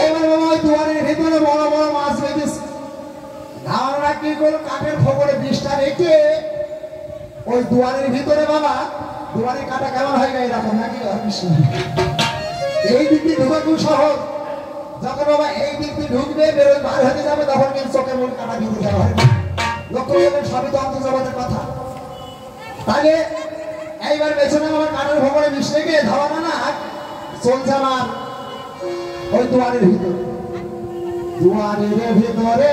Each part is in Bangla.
এবার বাবা ওই দুয়ারের ভিতরে বড় বড় মাছ বেঁধেছে। ধাওয়ানরা কি করলো, কাঠের খোপরে বিষটা রেখে ওই দুয়ারের ভিতরে বাবা, দুয়ারের কাটা কেমন হয়ে গেছে এরকম নাকি? এই দিক দিয়ে ঢুকা খুব সহজ। যখন বাবা এই দিক দিয়ে ঢুকবে, বেরোয় বার হতে যাবে, তখন কিন্তু চোখের মূল কাটা দিয়ে যাওয়া হয়। লক্ষ্য করবেন, সবই তো অন্তর্জগতের কথা। তাহলে এইবার পেছনে আমার কাঠের খোপরে বিষ রেখে ধাওয়ানা না চলছে আমার ওই দুয়ারের ভিতরে। দুয়ারের ভিতরে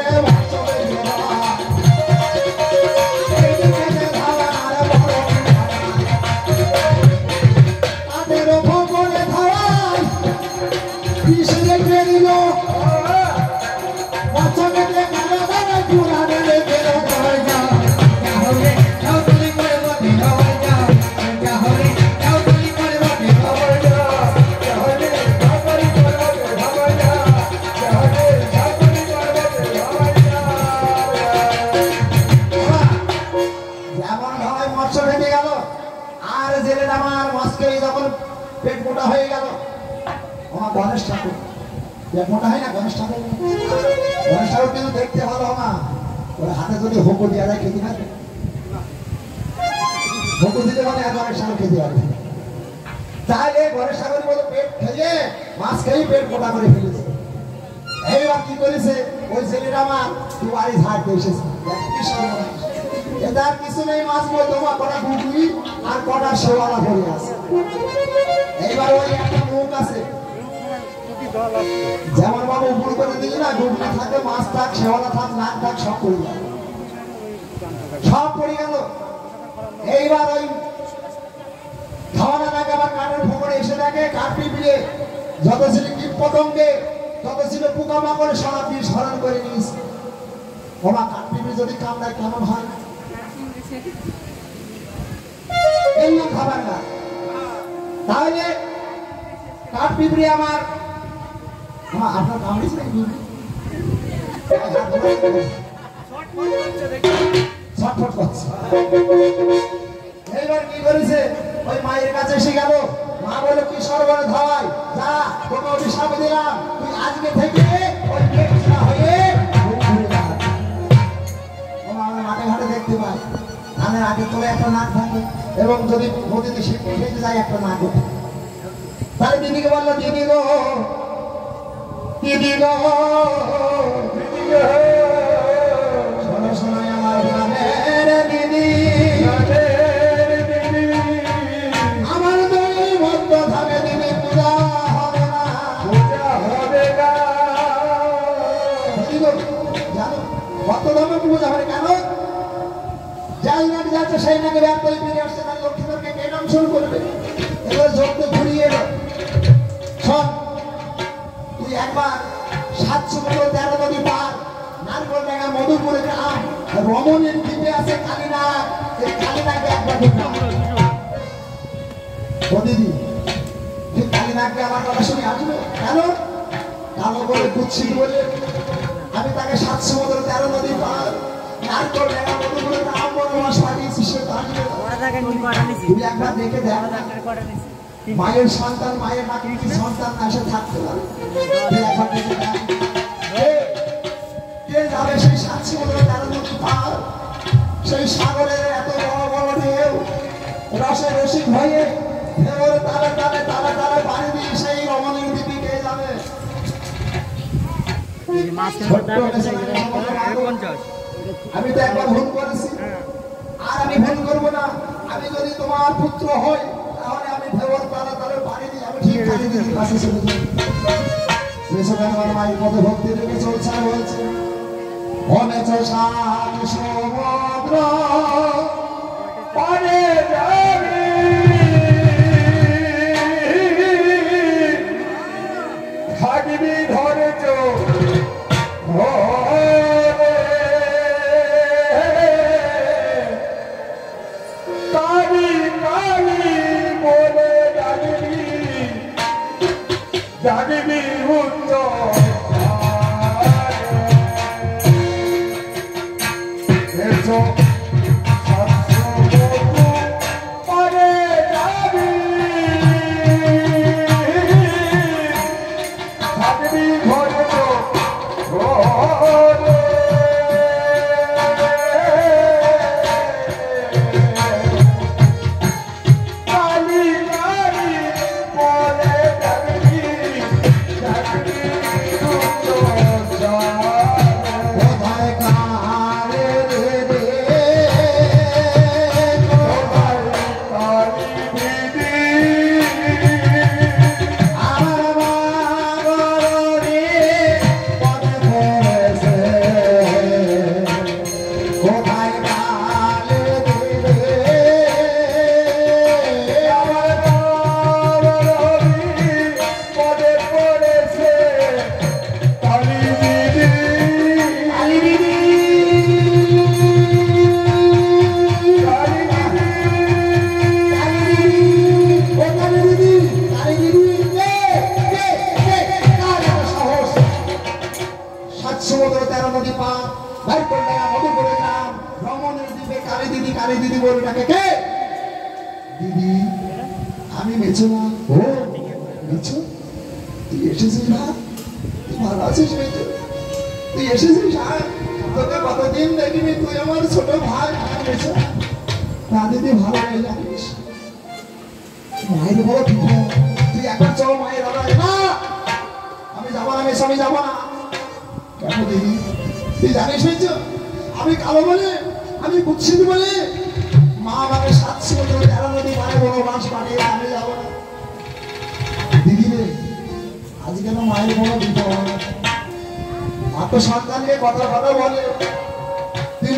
পেট মোটা হয়ে গেল। আমার গণেশ ঠাকুর পেট মোটা হয় না, গণেশ ঠাকুর। গণেশ ঠাকুর কিন্তু দেখতে ভালো না, ওর হাতে যদি হোকো দেওয়া যায় খেতে পারবে, হোকো দিতে পারে গণেশ ঠাকুর খেতে পারবে। তাহলে গণেশ ঠাকুর বলে পেট খেয়ে মাছ খেয়ে পেট মোটা করে ফেলেছে। এইবার কি করেছে ওই ছেলেটা আমার দুয়ারে ঝাড় দিয়ে এসেছে। এটার কিছু নেই, মাছ বই তোমার কটা গুগলি আর কটা শেওয়ালা পড়ে আছে। এইবার ওই একটা মুখ আছে, যেমন বাবু উপর করে দিলি না, গুগলি থাকে, মাছ থাক, শেওয়ালা থাক, নাক থাক, সব পড়ে গেল, সব পড়ে গেল। এইবার ওই খাওয়ানা নাকি আবার কাঠের ফোকরে এসে দেখে কাঠ পিঁপড়ে যত ছিল কীট পতঙ্গে, যত ছিল পোকামাকড়ে সব দিয়ে স্মরণ করে নিয়েছে। ওমা কাঠ পিঁপড়ে যদি কামড়ায় কেমন হয়? এই খাবার না। তাহলে কাঠ পিঁপড়ে আমার আপনার কামড়েছে নাকি? ছটফট করছে। এইবার কি করেছে, ওই মায়ের কাছে এসে গেল। মা বলে কি সর্বনে ধাওয়াই, যা তোকে অভিশাপ দিলাম, তুই আজকে থেকে ওই পেটটা হয়ে মাঠে ঘাটে দেখতে পাই ধানের আগে তোলে একটা নাক থাকে, এবং যদি নদীতে শিল্পে ফেটে যায় একটা নাক ওঠে। তাহলে দিদিকে বললো, দিদি গো, দিদি গো, শোনো শোনো আমার গ্রামের দিদি, আমার দুই ভক্ত থাকে দিদি, পূজা হবে না, পূজা হবে না। দিদি গো জানো ভক্ত ধর্মে পূজা হবে কেন? যাই নাকি যাচ্ছে সেই নাকি ব্যাগ করে ফিরে আসছে, তার লক্ষ্মীদেরকে কে নাম শুরু করবে। এবার যোগতে ঘুরিয়ে এলো, শোন তুই একবার 713 নদী পার, নারকল ডাঙ্গা, মধুপুরে গ্রাম, রমণীর দ্বীপে আছে কালীনাগ, এই কালীনাগকে একবার দেখলাম। ও দিদি তুই কালীনাগকে আমার কথা শুনে আসবে কেন? কালো বলে কুচ্ছিত বলে আমি তাকে 713 নদী পার, নারকল ডাঙ্গা, মধুপুরে গ্রাম, বনবাস পাঠিয়েছি, সে তো আসবে। তুই একবার দেখে দেখ, মায়ের সন্তান, মায়ের নাকি সন্তান না এসে থাকতে পারে। কে যাবে সেই 713 নদী পার, সেই সাগরের এত বড় বড় ঢেউ, রসে রসিক হয়ে ঢেউর তালে তালে তালে তালে পানি দিয়ে সেই রমণীর দ্বীপে কে যাবে? আমি তো একবার ভুল করেছি, আর আমি ভুল করবো না। আমি যদি তোমার পুত্র হই, তাহলে আমি ঢেউর তালে তালে পানি দিয়ে আমি ঠিক পানি দিয়ে কাছে চলে যাই। আমার মায়ের মধ্যে ভক্তি রেখে চলছে, বলছে অনেক সাত সমুদ্র পারে যাবে, থাকবি ধরে কালি কালি বলে ডাকবি, ডাকবি উচ্চ সমুদ্র 13 নদী পার বাইকুণ্ঠা মধুপুরে গ্রাম রমণের দ্বীপে কালী দিদি বলে ডাকে কে দিদি আমি মেছো না ও মেছো তুই এসেছিস না তুই ভালো আছিস মেছো তুই এসেছিস আর তোকে কতদিন দেখিনি তুই আমার ছোট ভাই মেছো না দিদি ভালো হয়ে জানিস মায়ের বড় বিপদ তুই একবার চল মায়ের আড়ালে না আমি যাবো না মেছো আমি যাবো না কেন দিদি তুই জানিস মেছো আমি কালো বলে আমি কুৎসিত বলে মা আমাকে 7 সমুদ্র 13 নদী পারে বড় মাছ পাঠিয়ে আমি যাবো না দিদি রে আজ কেন মায়ের বড় বিপদ মা তো সন্তানকে কথা বলে তুই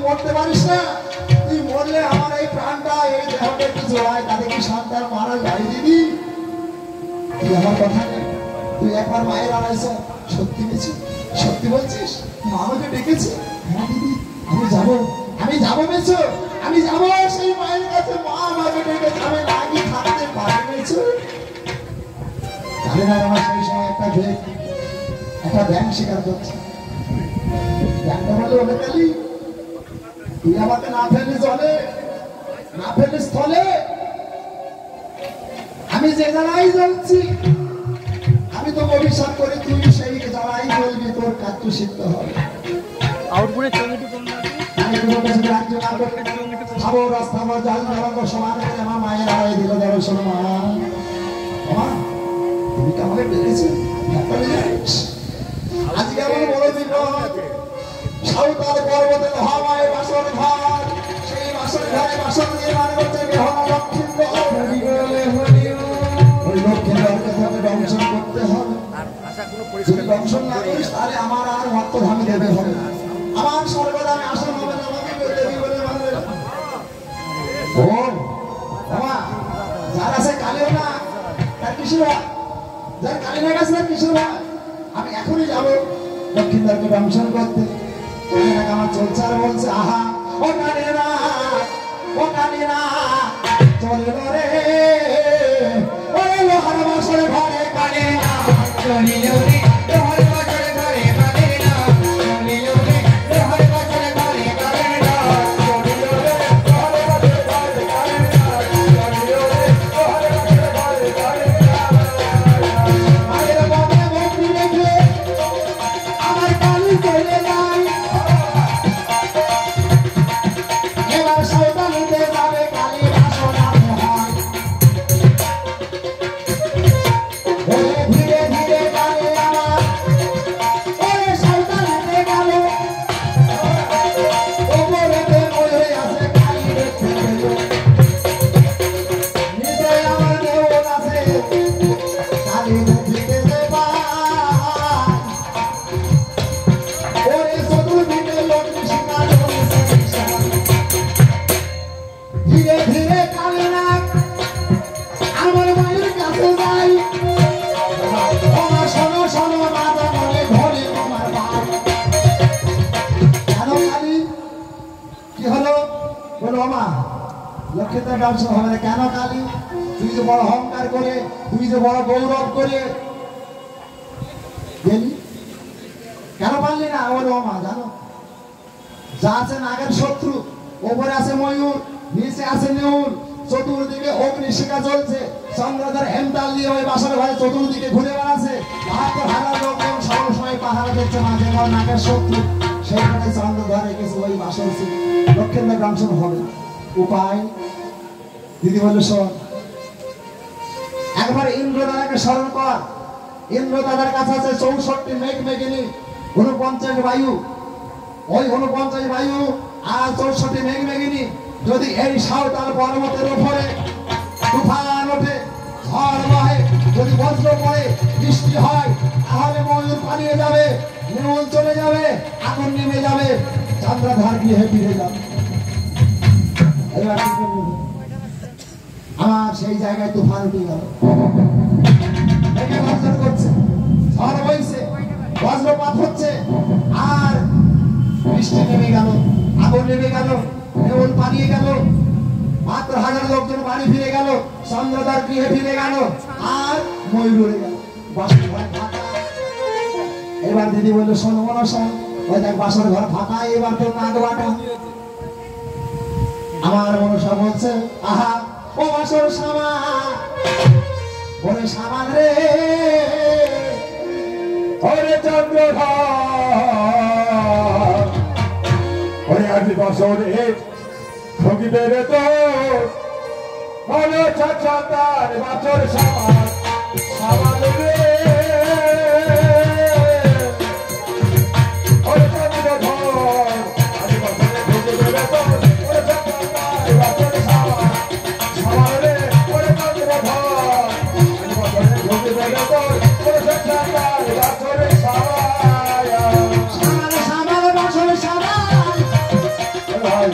মরতে পারিস না তুই মরলে আমার এই প্রাণটা এই দেহটা একটু জোড়ায় তাতে কি সন্তান মারা যায় দিদি তুই আমার কথা নেই তুই একবার মায়ের আড়াইছ সত্যি বলছিস সত্যি বলছিস মা আমাকে ডেকেছে হ্যাঁ দিদি আমি যাবো মেছো আমি যাবো সেই মায়ের কাছে মা আমাকে ডেকেছে আমি লাগি থাকতে পারি মেছো তাহলে না আমার সেই সময় একটা ব্যাংক শিকার করছে ব্যাংকটা বলে ওলে কালি তুই আমাকে না ফেললি জলে না ফেললি স্থলে আমি যে জায়গায় জ্বলছি আমি তো অভিশাপ করে তুই সেই জায়গায় জ্বলবি তোর কাজ শিখতে হবে আউটপুটে চঙ্গিটু কম খাবো রাস্তা আমার জাল জ্বালাবো সমান করে আমার মায়ের আড়াই দিল যাবে শোনো মা তুমি তো আমাকে পেরেছি আজকে আমার বড় বিপদ সাঁওতাল পর্বতে হাওয়ায় বাসর ঘর সেই বাসর ঘরে বাসর দিয়ে মান করছে ওই লক্ষ্মীদেরকে তাকে দংশন করতে হবে যদি দংশন না করিস তাহলে আমার আর রক্তধামী দেবে হবে আমার সর্বদামে আসন হবে না আমাকে দেবী বলে মানবে ও বাবা যার আছে কালেও না তার কিসের যার কালী না গেছে তার কিসের আমি এখনই যাবো লক্ষ্মীদেরকে দংশন করতে আমার চলছে আর বলছে আহা ও কালীরা চলে রে ওরে লোহার বাসর ঘরে কালীরা চলিল রে লোহার বাসর ঘরে কালীরা চলিল রে লোহার বাসর ঘরে কালীরা চলিল রে লোহার বাসর ঘরে কালীরা চলিল রে লোহার বাসর ঘরে কালীরা মায়ের বাবা ভক্তি রেখে আমার কালী চলে যায় এবার সাঁওতালিতে যাবে কালী বাসনা হয় ধীরে ধীরে কালী আমার ওরে সাঁওতালিতে গেল ওপরেতে মরে আছে কালী দেখতে পেল নিচে আমার দেওল আছে কালী দেখিতে পায় ওরে চতুর্দিকে লক্ষ্মী শিকার করেছে ধীরে ধীরে কালীরা আমার মায়ের কাছে যাই ওমা শোনো শোনো রাজা বলে ঘরে তোমার ভাই কেন কালী কি হলো বলো মা লক্ষ্মীতে দর্শন হবে না কেন কালী তুই যে বড় অহংকার করে তুই যে বড় গৌরব করে গেলি কেন পারলি না বলো মা জানো যা আছে নাগের শত্রু ওপরে আছে ময়ূর নিচে আছে নেউল চতুর্দিকে অগ্নিশিখা চলছে চন্দ্রধর হেমতাল দিয়ে ওই বাসর ঘরে চতুর্দিকে ঘুরে বেড়াচ্ছে ৭২,০০০ লোকজন সবসময় পাহারা দিচ্ছে মাঝে ঘর নাগের শত্রু সেইখানে চন্দ্রধর রেখেছে ওই বাসর লক্ষ্মীদের দংশন হবে উপায় দিদি বললো শোন একবার ইন্দ্র দাদাকে স্মরণ কর ইন্দ্র দাদার কাছে আছে ৬৪ মেঘমেঘিনী ৪৯ বায়ু ওই ৪৯ বায়ু আর ৬৪ মেঘমেঘিনী যদি এই সাঁওতাল পর্বতের উপরে তুফান ওঠে ঝড় বহে যদি বজ্র পড়ে বৃষ্টি হয় তাহলে ময়ূর পালিয়ে যাবে নেউল চলে যাবে আগুন নেমে যাবে চন্দ্রধর গৃহে ফিরে যাবে আমার সেই জায়গায় তুফান উঠে গেল বজ্র করছে ঝড় বইছে বজ্রপাত হচ্ছে আর বৃষ্টি নেমে গেল আগুন নেমে গেল নেউল পালিয়ে গেল ৭২,০০০ লোকজন বাড়ি ফিরে গেল চন্দ্রধর গৃহে ফিরে গেল আর ময়ূর উড়ে গেল এবার এবার দিদি বললো শোনো মনসা, ওই দেখ বাসর ঘর ফাঁকা, এবার তো নাক বাটা। আমার মনসা বলছে আহা ও বাসর সামা, ওরে সামান রে, ওরে চন্দ্রধর, ওরে আজ বছরে ঠকিবে রে তো মনে চাচার বাছর সামান সামান রে। ওরে চন্দ্রধর, আজ বছরে ঠকিবে রে তো ওরে চাচার বাছর সামান সামান রে। ওরে চন্দ্রধর, আজ বছরে ঠকিবে রে তো ওরে চাচার বাছর সামান সামান বাসর সামান ভাই।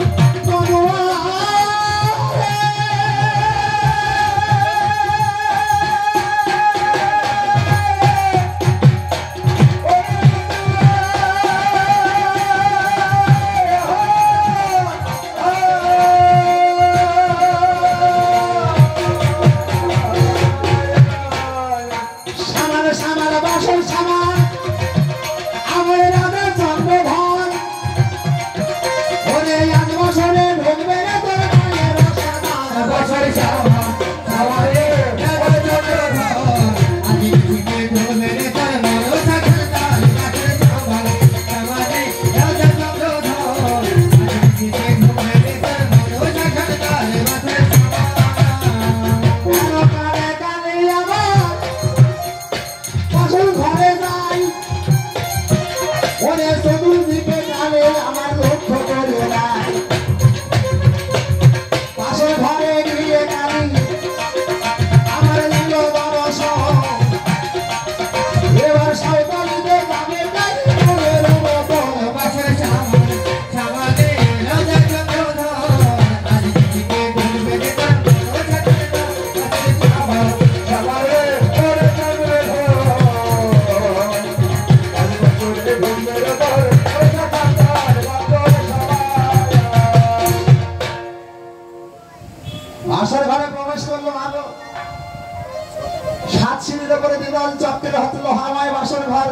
বাসর ঘরে প্রবেশ করলো ভালো, সাত সিঁড়ির উপরে দ্বিদল চক্রের হতলো হাওয়ায় বাসর ঘর।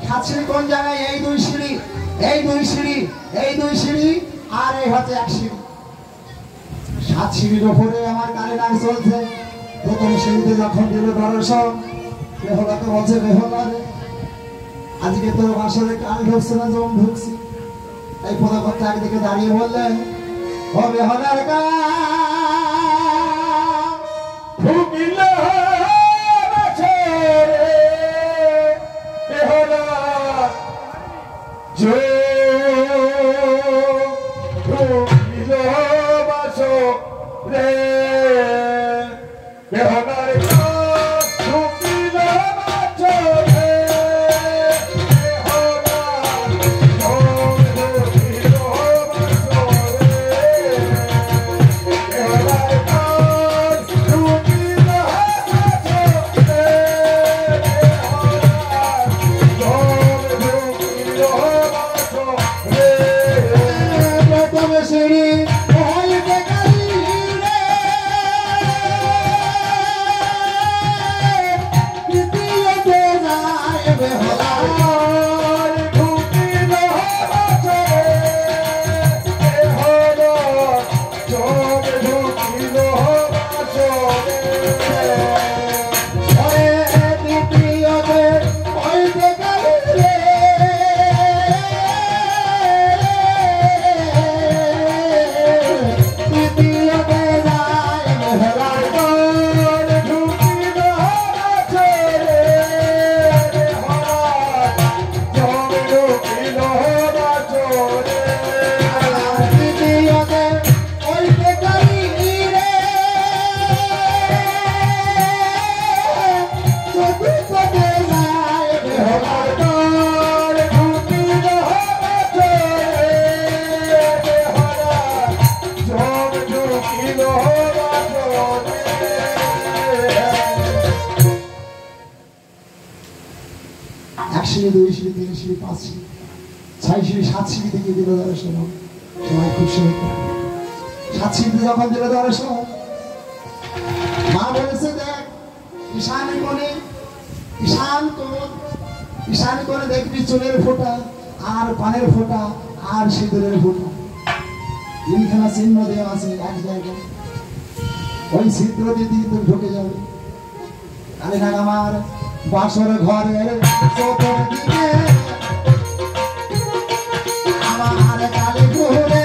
সাত সিঁড়ি কোন জায়গায়? এই দুই সিঁড়ি, এই দুই সিঁড়ি, এই দুই সিঁড়ি, আর এই হচ্ছে এক সিঁড়ি। সাত সিঁড়ির উপরে আমার গাড়ি নাচ চলছে। প্রথম সিঁড়িতে যখন দিল দর্শন, বেহলাকে বলছে বেহলা রে, আজকে তোর বাসরে কাল ঢুকছে না যেমন ঢুকছি। এই পদাকর্তা একদিকে দাঁড়িয়ে বললেন ও বেহলার কা ঢুকিলে আছে রে বেহলা জো, ঢুকিলে বাসো রে বেহলার কা, ঢুকিলে বাসো রে বেহলা জো, ঢুকিলে বাসো রে বেহলার কা, ঢুকিলে বাসো রে বেহলা জো, ঢুকিলে বাসো রে। প্রথম সিঁড়ি হইতে গেলি রে, দ্বিতীয়তে যায় বেহলা। ওরে দ্বিতীয়তে হইতে গেলি রে, দ্বিতীয়তে যায় বেহলা। দ্বিতীয়তে হইতে গেলি রে, চতুর্থতে যায় বেহলা। এক সিঁড়ি, দুই সিঁড়ি, তিন সিঁড়ি, পাঁচ সিঁড়ি, ছয় সিঁড়ি, সাত সিঁড়ি থেকে দিল দর্শন। সবাই খুশি হইত। সাত সিঁড়িতে যখন দিল দর্শন, মা বলেছে দেখ ঈশান কোণে, ঈশান কোণ, ঈশান করে দেখবি চুলের ফোঁটা আর পানের ফোঁটা আর সিঁদুরের ফোঁটা তিনখানা চিহ্ন দেওয়া আছে এক জায়গায়। ওই ছিদ্র দিয়ে তুমি ঢুকে যাবে। কালীনাগ আমার বাসর ঘরের চতুর্দিকে আমার কালী ঘুরে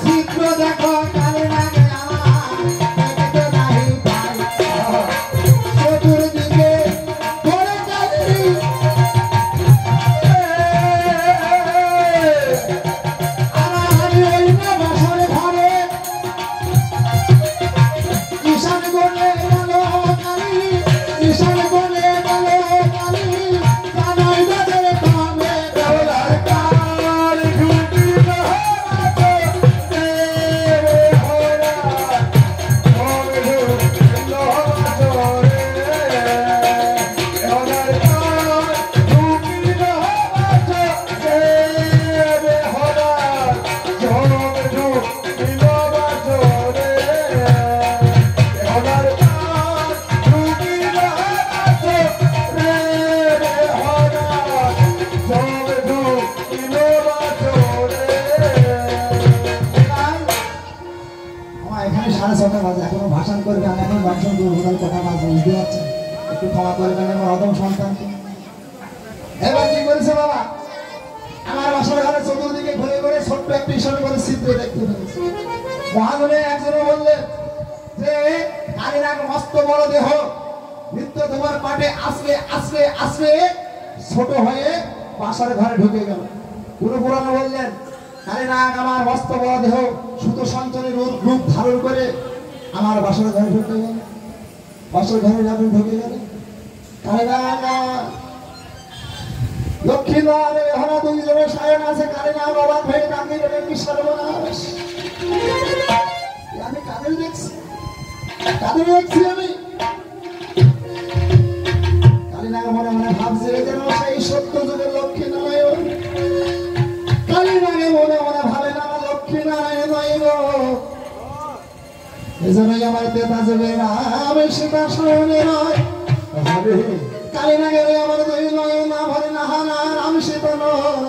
ছিদ্র দেখো কালীনাগ আমার দেখতে নাই পাই চতুর্দিকে ঘরে কালী আমার ওই না বাসর ঘরে ঈশান কোণে গেল কালী ঈশান কোণে গেল কালী জানাই দাদের কামে দেওয়ার কাল ঢুকি না রে হোরা ওরে লোহারে দেওয়ার কাল ঢুকি না রে হোরা জোর ঢুকি না রে এখনো ভাষণ করবে আমি এখন ভাষণ করবো কথা মাঝ বুঝতে পারছেন একটু ক্ষমা করবেন আমার অদম সন্তানকে। এবার কি করেছে বাবা আমার বাসার ঘরে চতুর্দিকে ঘুরে ঘুরে ছোট্ট একটি হিসাবে করে ছিদ্র দেখতে পেয়েছে। মহাজনে একজনে বললে যে কালীনাগ মস্ত বড় দেহ নিত্য তোমার পাটে আসলে আসলে আসলে ছোট হয়ে বাসার ঘরে ঢুকে গেল। গুরু পুরাণ বললেন কালীনাগ আমার মস্ত বড় দেহ সুত সঞ্চনের রূপ ধারণ করে আমার বাসার ঘরে ঢুকে গেল। বাসার ঘরে যখন ঢুকে গেল কালীনাগ লক্ষ্মীনাথ হরা দুইজনের সায়ন আছে। কালীনাগ অবাক হয়ে কাঁদিয়ে দেবেন কি সর্বনাশ আমি কাদের দেখছি আমি। কালীনাগ মনে মনে ভাবছে যেন সেই সত্য যুগের লক্ষ্মী নারায়ণ। কালীনাগে মনে মনে ভাবে না লক্ষ্মী নারায়ণ এজন্যই আমার দেতা যুগের আমি সীতা শয়নে নয় কালীনাগের আমার দুই নয় না ভরে না হানার আমি সীতা নয়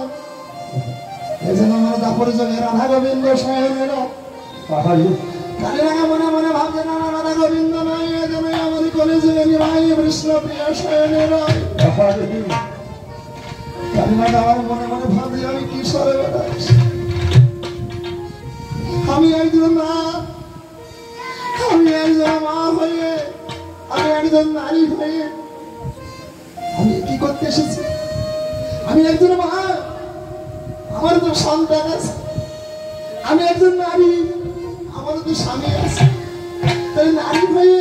এজন্য আমার দাপর যুগের রাধা গোবিন্দ শয়নে নয়। কালীনাগ মনে মনে ভাবছে না রাধা গোবিন্দ নয় এজন্য আমার কলেজে নিরাই কৃষ্ণ প্রিয় শয়নে নয়। কালীনাগ আমার মনে মনে ভাবছে আমি কি সরে বেড়াচ্ছি আমি একজন মা আমি একজন মা হয়ে আমি একজন নারী হয়ে আমি কি করতে এসেছি। আমি একজন মা আমার তো সন্তান আছে আমি একজন নারী আমার তো স্বামী আছে তাই নারী হয়ে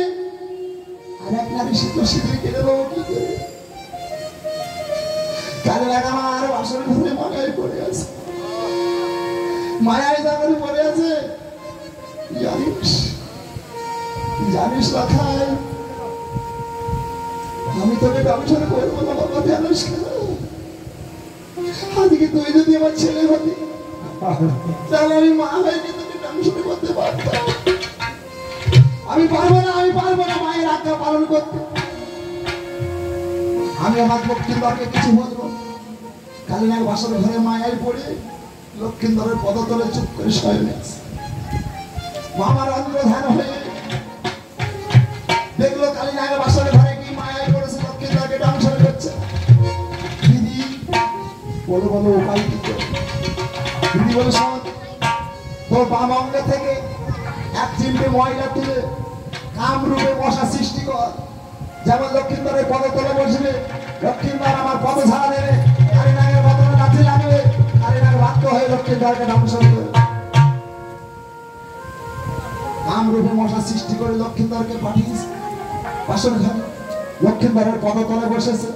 আর এক নারী শীতে কেটে দেবো কি করে। কালীনাগ আমার বাসর ঘরে মায়ায় পড়ে আছে মায়ায় জাগরে পড়ে আছে। জানিস রাখায় আমি তোকে ব্যবসা করবো না বাবা জানিস আজকে তুই যদি আমার ছেলে হতি তাহলে আমি মা হয়ে তোকে ব্যবসা করতে পারতাম। আমি পারবো না মায়ের আজ্ঞা পালন করতে। আমি আমার লক্ষ্মীন্দরকে কিছু বলবো। কালীনাগ বাসর ঘরে মায়ায় পড়ে লক্ষ্মীন্দরের পদতলে চুপ করে শয়নে আছে। মামার অন্তর্ধান হয়ে দেখলো কালীনাগ বাসর ঘরে কি মায়ায় পড়েছে লক্ষ্মীন্দরকে ডাংসন করছে। দিদি বলো উপায় কি করে। দিদি বলে শোন তোর বাম অঙ্গ থেকে এক চিমটে ময়লা তুলে কামরূপে মশা সৃষ্টি কর। যেমন লক্ষ্মীন্দরের পদতলে বসবে লক্ষ্মীন্দর আমার পদ ঝাড়া দেবে কালীনাগের বদলে লাঠি লাগবে কালীনাগ বাধ্য হয়ে লক্ষ্মীন্দরকে ডাংসন করবে। কামরূপে মশা সৃষ্টি করে লক্ষ্মীন্দরকে পাঠিয়েছে বাসর ঘরে। লক্ষ্মীন্দরের পদতলে বসেছে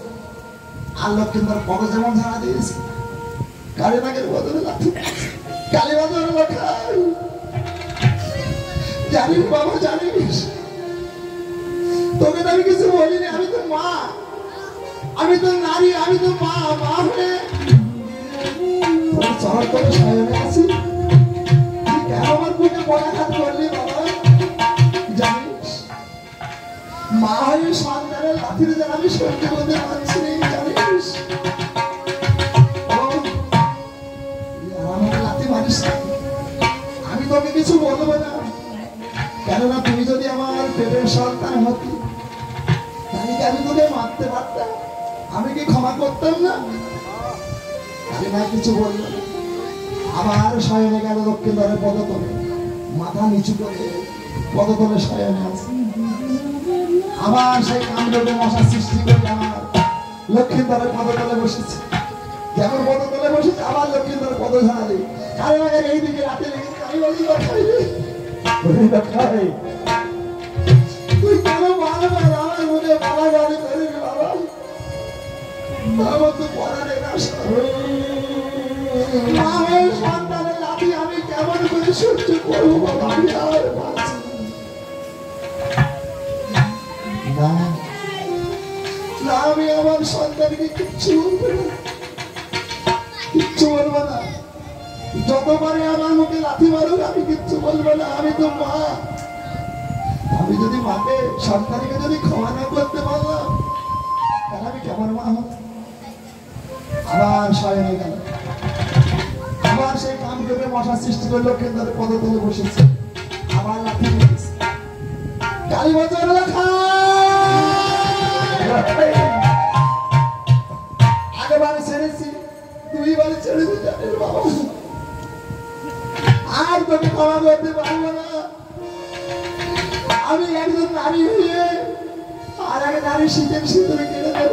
আর লক্ষ্মীন্দর পদ যেমন ঝাড়া দিয়েছে কালীনাগের বদলে লাঠি কালীবাজার লেখায় জানিস বাবা জানিস তোকে তো আমি কিছু বলিনি। আমি তো মা আমি তো নারী আমি তো মা হয়ে চর করে শয়নে আছি কেন আমার বুকে পড়াঘাত করলি বাবা। জানিস মা হয়ে সন্তানের লাঠির যেন আমি সহ্য করতে পারছি না, জানিস? আমার লাঠি মারিস না। আমি তোকে কিছু বলবো না, কেননা তুমি যদি আমার পেটের সন্তান হতি তাহলে কি আমি তোকে মারতে পারতাম? আমি কি ক্ষমা করতাম না? আমি না কিছু বললাম। আবার শয়নে গেল দক্ষিণ দ্বারের পদতলে, মাথা নিচু করে পদতলে শয়নে আছে। আবার সেই কামড়ে মশা সৃষ্টি করে আমার লক্ষ্মীর দ্বারের পদতলে বসেছে। যেমন পদতলে বসেছে আবার লক্ষ্মীর দ্বারের পদ ঝাড়ালি। কারণ আগে এই দিকে রাতে লেগেছে, আমি বলি তুই কেন বারবার আমার মুখে বাবা গাড়ি করে বাবা? আমার তো পড়া নেই না। মায়ের সন্তানের লাঠি আমি কেমন করে সহ্য করবো বাবা? আমি আর পারছি না। আমি আমার সন্তানকে কিচ্ছু বলবো না, কিচ্ছু বলবো না। যতবারে আমার মুখে লাথি মারুক আমি কিচ্ছু বলবো না। আমি তো মা, আমি যদি মাকে সন্তানকে যদি ক্ষমা না করতে পারলাম তাহলে আমি কেমন মা হব? আবার শয়নে গেল। আবার সেই কাম করে মশা সৃষ্টি করে লক্ষ্মীর দ্বারে পদতলে বসেছে। আবার লাঠি দিয়েছে। কালী বছর লেখা আগেবারে ছেড়েছি, দুইবারে ছেড়েছি, জানিস বাবা? আর তোকে ক্ষমা করতে পারবো না। আমি একজন নারী হয়ে আর এক নারী শীতের শীতরে কেড়ে দেব।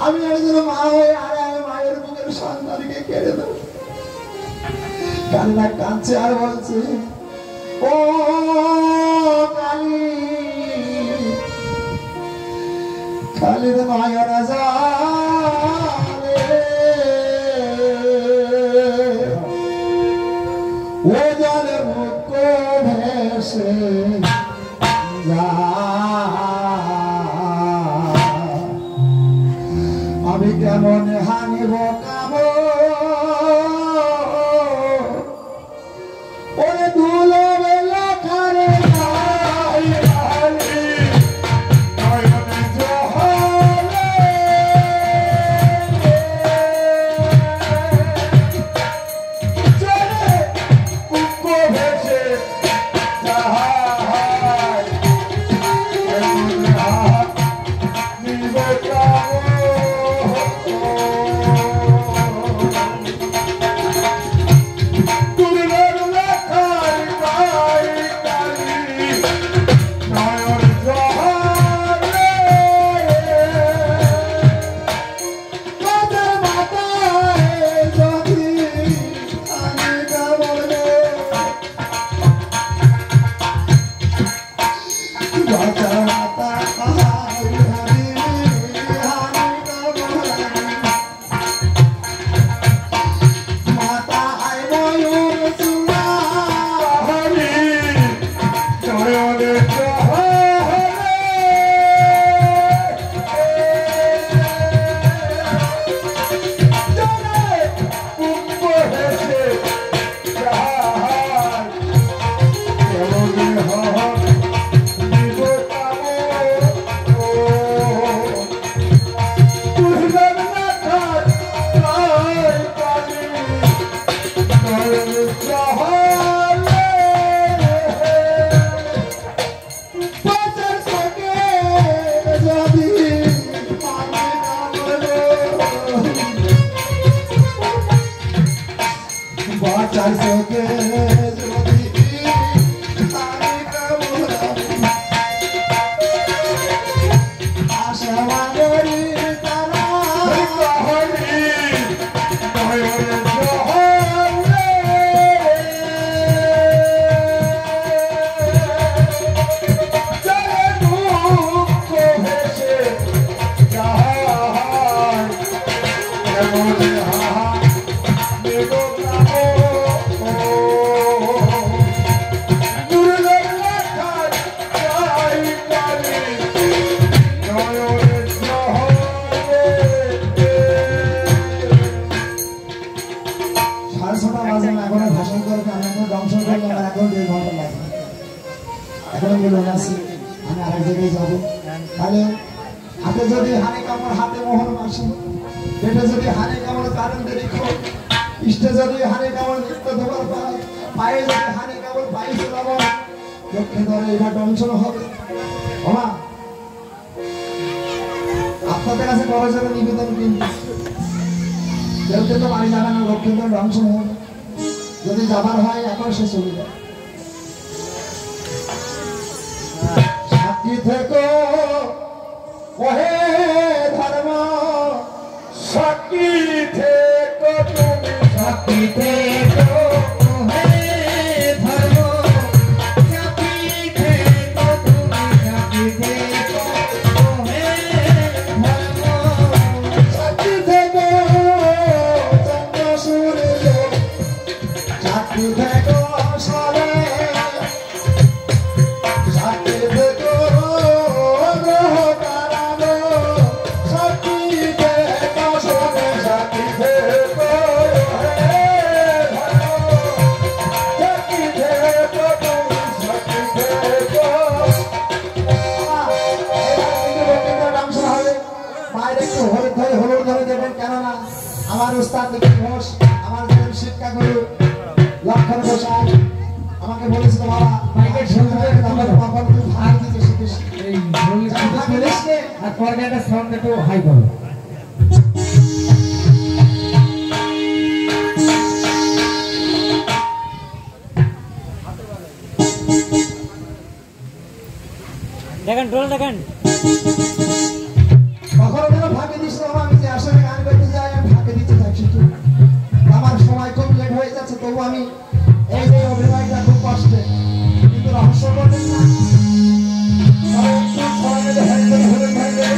আমি একজন মা হয়ে আর এক মায়ের বুকের সন্তানকে কেড়ে দেব। কান্না কাঁদছে আর বলছে, ও কালী, কালীর মায়েরা জানে ও জলে মুখ ভেসে যা। আমি কেমন হানিব কাম ওরে দুলো বেলা কারে তাহলে হাতে যদি হানি কামড় হাতে মোহন মাসি, পেটে যদি হানি কামড় কারণে রেখো, ইষ্টে যদি হানি কামড় নিত্য ধোবার পায়, পায়ে যদি হানি কামড় পায়ে চলাবো, লক্ষ্মী ধরে এবার দংশন হবে। ওমা আপনাদের কাছে বড় জোরে নিবেদন, কিন্তু কেউ কিন্তু বাড়ি যাবে না, লক্ষ্মী ধরে দংশন হবে। যদি যাবার হয় এখন সে চলে যায়। সাক্ষী থেকো ওহে ধর্ম, সাক্ষী থেকো তুমি, সাক্ষী থেকো ওহে ধর্ম, সাক্ষী থেকো তুমি, সাক্ষী থেকো ওহে ধর্ম, সাক্ষী থেকো চন্দ্র সূর্য, সাক্ষী থেকো সবে, সাক্ষী থেকো গ্রহ তারাগো, সাক্ষী থেকো সবে, সাক্ষী থেকো হে ধর্ম, সাক্ষী থেকো তুমি, সাক্ষী থেকো। হলুদ ধরে দেবেন, কেননা আমার উস্তাদ ঘোষ, আমার শিক্ষা গুরু লক্ষণ গোসাই আমাকে বলেছিল, বাবা মাইকে ভাগ দিতে শিখিস, আর পর্দাটা সাউন্ড একটু হাই করো। দেখেন ডোল দেখেন। কখনো যেন ফাঁকে দিস না, আমি যে আসলে গান করতে যাই আমি ফাঁকে দিতে থাকি, কিন্তু আমার সময় খুব লেট হয়ে যাচ্ছে, তবু আমি এই যে অভিনয়টা খুব কষ্টে, কিন্তু রহস্য বলেন না, তবে একটু সবাই মিলে হ্যান্ডেল হলে হ্যান্ডেল।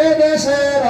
এদেশের